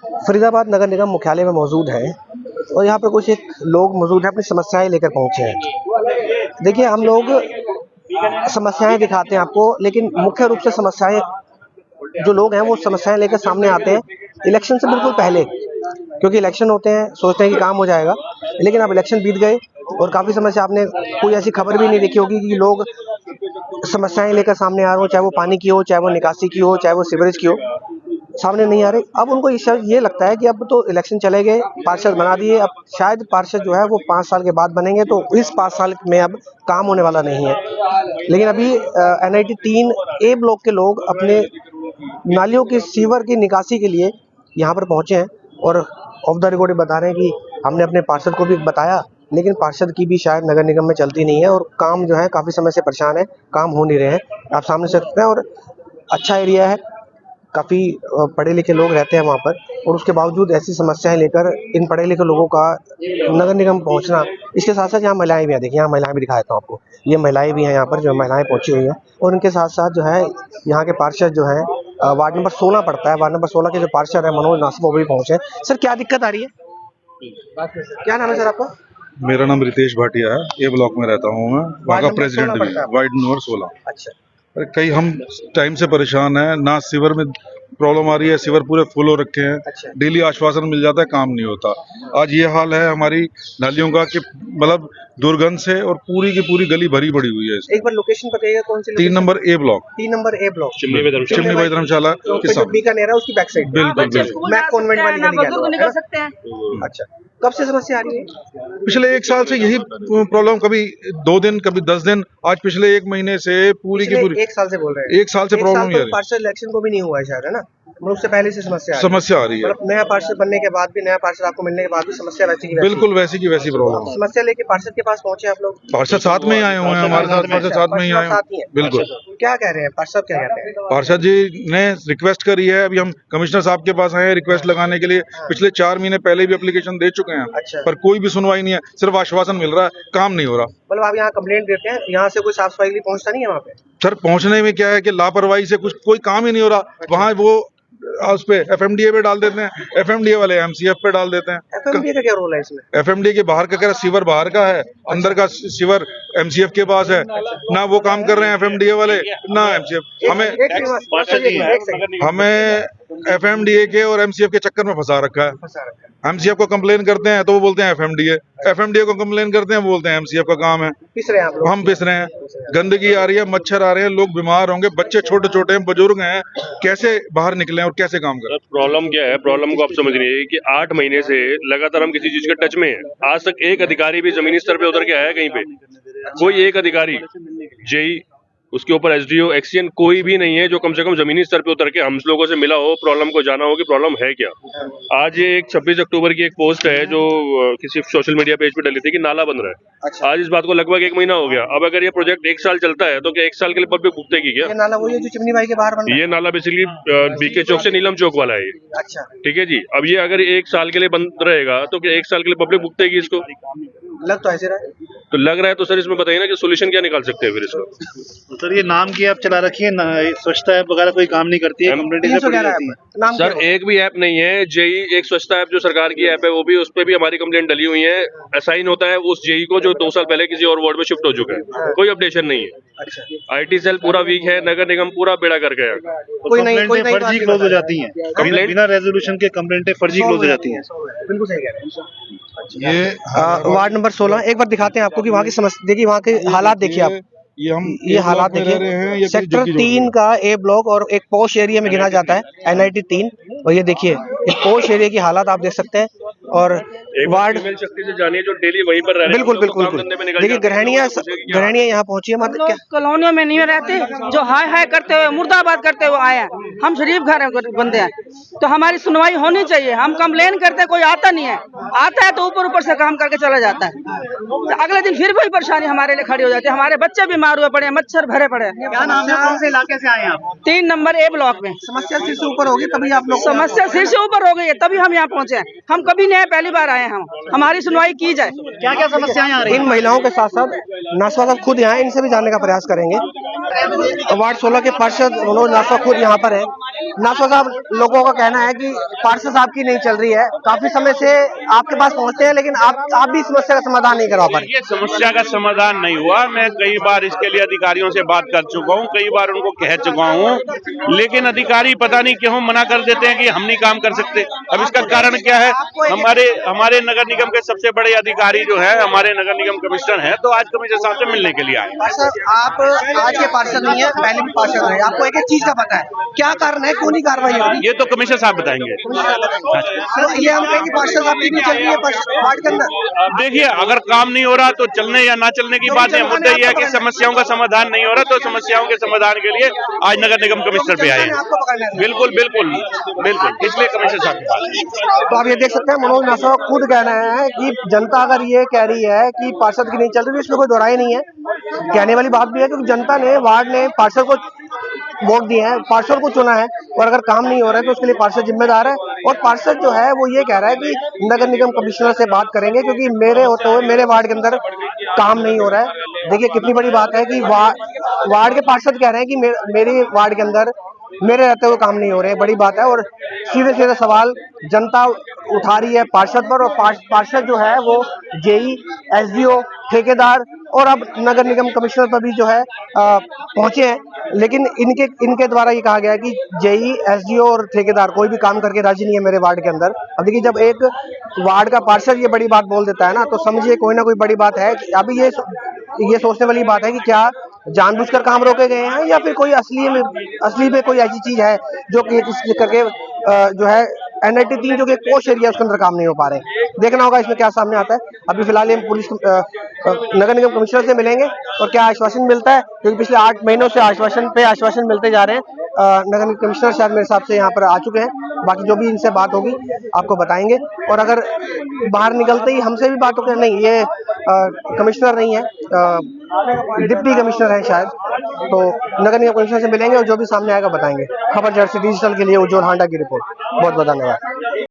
फरीदाबाद नगर निगम मुख्यालय में मौजूद है और यहाँ पर कुछ एक लोग मौजूद हैं, अपनी समस्याएं लेकर पहुँचे हैं। देखिए, हम लोग समस्याएं दिखाते हैं आपको, लेकिन मुख्य रूप से समस्याएं जो लोग हैं वो समस्याएं लेकर सामने आते हैं इलेक्शन से बिल्कुल पहले, क्योंकि इलेक्शन होते हैं, सोचते हैं कि काम हो जाएगा, लेकिन अब इलेक्शन बीत गए और काफ़ी समय से आपने कोई ऐसी खबर भी नहीं देखी होगी कि लोग समस्याएं लेकर सामने आ रहे हो, चाहे वो पानी की हो, चाहे वो निकासी की हो, चाहे वो सीवरेज की हो, सामने नहीं आ रही। अब उनको ये लगता है कि अब तो इलेक्शन चले गए, पार्षद बना दिए, अब शायद पार्षद जो है वो 5 साल के बाद बनेंगे, तो इस 5 साल में अब काम होने वाला नहीं है। लेकिन अभी NIT 3 A ब्लॉक के लोग अपने नालियों की सीवर की निकासी के लिए यहाँ पर पहुँचे हैं और ऑफ द रिकॉर्ड बता रहे हैं कि हमने अपने पार्षद को भी बताया, लेकिन पार्षद की भी शायद नगर निगम में चलती नहीं है और काम जो है काफ़ी समय से परेशान है, काम हो नहीं रहे हैं। आप सामने से सकते हैं और अच्छा एरिया है, काफ़ी पढ़े लिखे लोग रहते हैं वहाँ पर, और उसके बावजूद ऐसी समस्याएं लेकर इन पढ़े लिखे लोगों का नगर निगम पहुँचना। इसके साथ साथ यहाँ महिलाएं भी हैं, देखिए यहाँ महिलाएं भी दिखाता हूँ आपको, ये महिलाएं भी हैं यहाँ पर, जो महिलाएं पहुँची हुई हैं, और इनके साथ साथ जो है यहाँ के पार्षद जो है वार्ड नंबर 16 पड़ता है, वार्ड नंबर 16 के जो पार्षद है मनोज नासिर, वो भी पहुँचे। सर, क्या दिक्कत आ रही है? क्या नाम है सर आपका? मेरा नाम रितेश भाटिया है, ए ब्लॉक में रहता हूँ मैं, वहाँ का प्रेसिडेंट भी, वार्ड नंबर 16। अच्छा, अरे कई हम टाइम से परेशान हैं, ना सीवर में प्रॉब्लम आ रही है, सीवर पूरे फुल हो रखे हैं। अच्छा। डेली आश्वासन मिल जाता है, काम नहीं होता। आज ये हाल है हमारी नालियों का कि मतलब दुर्गंध से और पूरी की पूरी गली भरी पड़ी हुई है। एक बार लोकेशन बताइएगा, कौन सी? 3 number A block, 3 number A block, chimney भाई धर्मशाला के सामने, बीकानेर है उसकी बैक साइड। बिल्कुल बिल्कुल। मैं कॉन्वेंट वाली गली निकल सकते हैं। अच्छा, कब से समस्या आ रही है? पिछले 1 साल से यही प्रॉब्लम, कभी 2 दिन, कभी 10 दिन, आज पिछले 1 महीने से पूरी की पूरी 1 साल से बोल रहे हैं। 1 साल से प्रॉब्लम ही आ रही है। पार्षद इलेक्शन को भी नहीं हुआ है शायद, है ना? मतलब उससे पहले से समस्या आ रही है। मतलब नया पार्षद बनने के बाद भी, नया पार्षद आपको मिलने के बाद भी समस्या वैसी की बिल्कुल वैसी की वैसी प्रॉब्लम। समस्या लेके पार्षद के पास पहुंचे आप लोग? पार्षद साथ में ही आए हुए हैं, हमारे साथ पार्षद साथ में ही आए हैं। बिल्कुल। क्या कह रहे हैं पार्षद, क्या कहते हैं? पार्षद जी ने रिक्वेस्ट करी है, अभी हम कमिश्नर साहब के पास आए हैं रिक्वेस्ट लगाने के लिए। पिछले 4 महीने पहले भी एप्लीकेशन दे चुके हैं। अच्छा। पर कोई भी सुनवाई नहीं है, सिर्फ आश्वासन मिल रहा है, काम नहीं हो रहा। मतलब आप यहाँ कंप्लेंट देते हैं, यहाँ से कोई साफ सफाई के लिए पहुंचता नहीं है वहाँ पे? सर, पहुंचने में क्या है कि लापरवाही से कुछ कोई काम ही नहीं हो रहा। वहाँ वो उस पे FMDA पे डाल देते हैं, FMDA वाले MCF पे डाल देते हैं। FMDA का क्या रोल है इसमें? FMDA के बाहर का सीवर बाहर का है, अंदर का सीवर MCF के पास है। ना वो काम कर रहे हैं FMDA वाले, ना MCF। हमें FMDA के और MCF के चक्कर में फंसा रखा है। MCF को कंप्लेन करते हैं तो वो बोलते हैं FMDA को कंप्लेन करते हैं, वो बोलते हैं MCF का काम है। पिस रहे हैं आप लोग? हम पिस रहे हैं, गंदगी आ रही है, मच्छर आ रहे हैं, लोग बीमार होंगे, बच्चे छोटे छोटे हैं, बुजुर्ग हैं, कैसे बाहर निकले और कैसे काम करें? प्रॉब्लम क्या है? प्रॉब्लम को आप समझ रही है कि 8 महीने से लगातार हम किसी चीज के टच में हैं। आज तक एक अधिकारी भी जमीनी स्तर पे उतर के आया कहीं पे? कोई एक अधिकारी, जेई, उसके ऊपर SDO, एक्सीएन कोई भी नहीं है जो कम से कम जमीनी स्तर पे उतर के हम लोगों से मिला हो, प्रॉब्लम को जाना हो कि प्रॉब्लम है क्या। आज ये एक 26 अक्टूबर की एक पोस्ट है जो किसी सोशल मीडिया पेज पे डली थी कि नाला बन रहा है। अच्छा। आज इस बात को लगभग 1 महीना हो गया। अब अगर ये प्रोजेक्ट 1 साल चलता है तो क्या 1 साल के लिए पब्लिक भुगतेगी क्या? ये नाला वही है जो चिमनी भाई के बाहर बन रहा है? ये नाला बेसिकली BK चौक से नीलम चौक वाला है। अच्छा, ठीक है जी। अब ये अगर 1 साल के लिए बंद रहेगा तो क्या 1 साल के लिए पब्लिक भुगतेगी इसको? लग तो ऐसे रहा है। तो लग रहा है तो सर इसमें बताइए ना कि सोल्यूशन क्या निकाल सकते हैं फिर इसको? सर, ये नाम की ऐप चला रखी है, स्वच्छता ऐप वगैरह कोई काम नहीं करती है, नाम सर एक भी ऐप नहीं है। जेई एक स्वच्छता ऐप जो सरकार की ऐप है, वो भी, उस पे भी हमारी कंप्लेंट डली हुई है। असाइन होता है उस जेई को जो 2 साल पहले किसी और वार्ड में शिफ्ट हो चुका है, कोई अपडेशन नहीं है। अच्छा। IT सेल पूरा वीक है, नगर निगम पूरा बेड़ा कर गया। कोई फर्जी क्लोज हो जाती है, बिना रेजोल्यूशन के कंप्लेंटें फर्जी क्लोज हो जाती है। बिल्कुल सही कह रहे हैं। ये वार्ड नंबर 16 एक बार दिखाते हैं आपको कि वहाँ की समस्या देखिए, वहाँ के हालात देखिए आप। ये हालात देखिए, सेक्टर 3 का A ब्लॉक और एक पॉश एरिया में गिना जाता है NIT 3, और ये देखिए इस पॉश एरिया की हालात आप देख सकते हैं। और वार्ड शक्ति से जानिए जो डेली वहीं पर रह रहे हैं। बिल्कुल देखिए, गृहणियां यहाँ पहुंची है। मतलब कॉलोनियों में नहीं रहते, जो हाय हाय करते हुए मुर्दाबाद करते हुए आए हैं। हम शरीफ घर बंदे हैं, तो हमारी सुनवाई होनी चाहिए। हम कंप्लेन करते, कोई आता नहीं है, आता है तो ऊपर से काम करके चला जाता है। तो अगले दिन फिर वही परेशानी हमारे लिए खड़ी हो जाती है। हमारे बच्चे बीमार हुए पड़े, मच्छर भरे पड़े। क्या नाम है, कौन से इलाके से आए आप? 3 नंबर A ब्लॉक में। समस्या सिर से ऊपर होगी तभी आप लोग? समस्या सिर से ऊपर हो गई है तभी हम यहाँ पहुँचे हैं। हम कभी नहीं, पहली बार आए हैं। हमारी सुनवाई की जाए। क्या क्या समस्याएं आ रही हैं? इन महिलाओं के साथ साथ नासवा साहब खुद यहाँ, इनसे भी जानने का प्रयास करेंगे। वार्ड 16 के पार्षद मनोज नासवा खुद यहाँ पर है। नासवा साहब, लोगों का कहना है कि पार्षद साहब की नहीं चल रही है, काफी समय से आपके पास पहुंचते हैं, लेकिन आप भी समस्या का समाधान नहीं करवा पा रहे। ये समस्या का समाधान नहीं हुआ। मैं कई बार इसके लिए अधिकारियों से बात कर चुका हूँ, कई बार उनको कह चुका हूँ, लेकिन अधिकारी पता नहीं क्यों मना कर देते हैं कि हम नहीं काम कर सकते। अब इसका कारण क्या है? हमारे नगर निगम के सबसे बड़े अधिकारी जो है, हमारे नगर निगम कमिश्नर हैं, तो आज कमिश्नर साहब से मिलने के लिए आए। आप आज के पार्षद नहीं है, पहले भी पार्षद रहे, आपको एक एक चीज का पता है, क्या कारण है, क्यों नहीं कार्रवाई हो रही? ये तो कमिश्नर साहब बताएंगे। ये हम कहें कि पार्षद साहब की नहीं चल रही है वार्ड के अंदर। देखिए, अगर काम नहीं हो रहा तो चलने या ना चलने की बात है। मुद्दा यह है कि समस्याओं का समाधान नहीं हो रहा, तो समस्याओं के समाधान के लिए आज नगर निगम कमिश्नर पे आए। बिल्कुल बिल्कुल बिल्कुल, इसलिए कमिश्नर साहब के पास। तो आप ये देख सकते हैं, मनोज नासवा खुद कह रहे हैं कि जनता अगर ये कह रही है कि पार्षद की नहीं चल रही, इसमें कोई दोहराई नहीं है। कहने वाली बात भी है क्योंकि जनता ने, वार्ड ने पार्षद को वोट दिए हैं, पार्षद को चुना है, और अगर काम नहीं हो रहा है तो उसके लिए पार्षद जिम्मेदार है। और पार्षद जो है वो ये कह रहा है कि नगर निगम कमिश्नर से बात करेंगे, क्योंकि मेरे होते हुए मेरे वार्ड के अंदर काम नहीं हो रहा है। देखिए कितनी बड़ी बात है कि वार्ड के पार्षद कह रहे हैं कि मेरे वार्ड के अंदर मेरे रहते हुए काम नहीं हो रहे हैं, बड़ी बात है। और सीधे सीधे सवाल जनता उठा रही है पार्षद पर, और पार्षद जो है वो जेई, एसडीओ, ठेकेदार और अब नगर निगम कमिश्नर पर भी जो है पहुंचे हैं। लेकिन इनके द्वारा ये कहा गया है कि जेई, एसडीओ और ठेकेदार कोई भी काम करके राजी नहीं है मेरे वार्ड के अंदर। अब देखिए, जब एक वार्ड का पार्षद ये बड़ी बात बोल देता है ना, तो समझिए कोई ना कोई बड़ी बात है। अभी ये सोचने वाली बात है कि क्या जानबूझकर काम रोके गए हैं, या फिर कोई असली में कोई ऐसी चीज है जो कि करके जो है NIT 3 जो कि कोश एरिया, उसके अंदर काम नहीं हो पा रहे हैं। देखना होगा इसमें क्या सामने आता है। अभी फिलहाल हम नगर निगम कमिश्नर से मिलेंगे और क्या आश्वासन मिलता है, क्योंकि पिछले 8 महीनों से आश्वासन मिलते जा रहे हैं। नगर निगम कमिश्नर शायद मेरे हिसाब से यहाँ पर आ चुके हैं, बाकी जो भी इनसे बात होगी आपको बताएंगे। और अगर बाहर निकलते ही हमसे भी बात होगी, नहीं ये कमिश्नर नहीं है, डिप्टी कमिश्नर है शायद, तो नगर निगम कमिश्नर से मिलेंगे और जो भी सामने आएगा बताएंगे। खबर जर्सी डिजिटल के लिए उज्जवल हांडा की रिपोर्ट। बहुत बहुत धन्यवाद।